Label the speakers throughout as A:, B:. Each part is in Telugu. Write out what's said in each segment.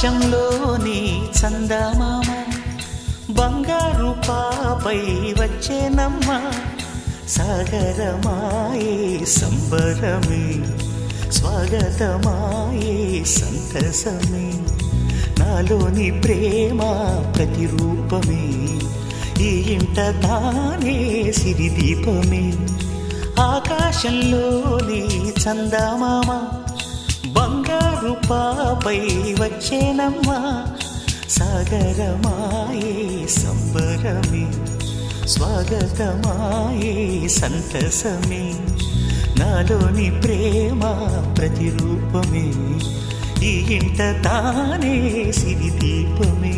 A: ఆకాశంలోని చందమామ బంగారు పాపై వచ్చేనమ్మ సాగరమాయే సంబరమే స్వాగతమాయే సంతసమే నాలోని ప్రేమ ప్రతిరూపమే ఈ ఇంట తానే సిరిదీపమే ఆకాశంలోని చందమామ బంగారు పాపై వచ్చేనమ్మ సాగరమాయే సంబరమే స్వాగతమాయే సంతసమే నాలోని ప్రేమ ప్రతిరూపమే ఈ ఇంట తానే సిరిదీపమే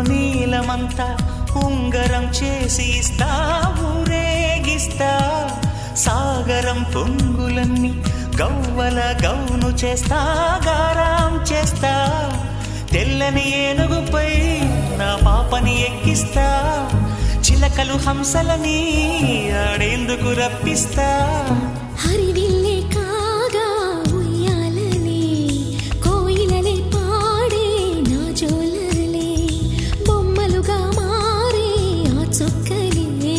A: నీలమంతా ఉంగరం చేసి ఇస్తా ఊరేగిస్తా సాగరం పొంగులన్నీ గవ్వల గౌను చేస్తా గారాం చేస్తా తెల్లని ఏనుగుపై నా పాపని ఎక్కిస్తా చిలకలు హంసలని ఆడేందుకు రప్పిస్తా
B: హరివిల్లే కాగా ఉయ్యాలలే కోయిలలే పాడే నా జోలలే బొమ్మలుగా మారే ఆ చొక్కలే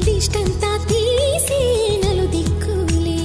B: దిష్టంతా తీసి నలు దిక్కులే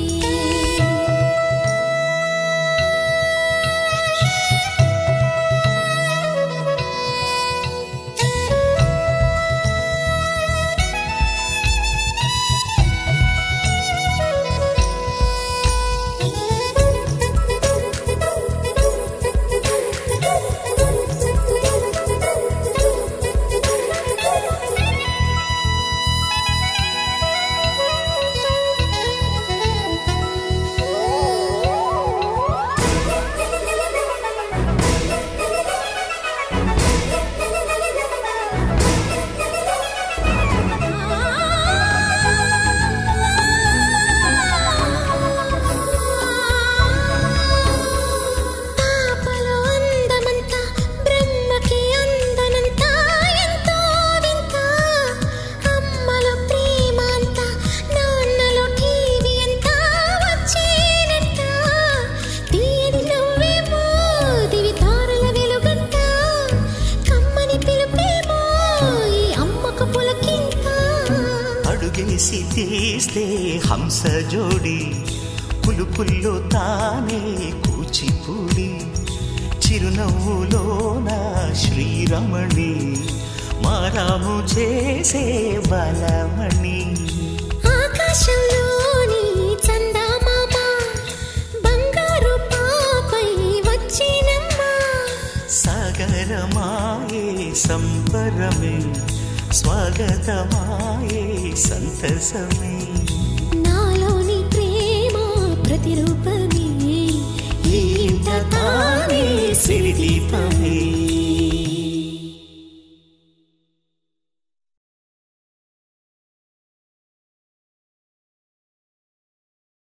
A: అడుగేసి తీస్తే హంస జోడి పులుపుల్లో తానే కూచిపూడి చిరునవ్వులోన శ్రీరమణి మారాము చేసే బలమణి
B: ఆకాశంలోని చందమామ బంగారు పాపై వచ్చినమ్మ
A: సాగరమాయే సంబరమే స్వాగతమాయే సంతసమే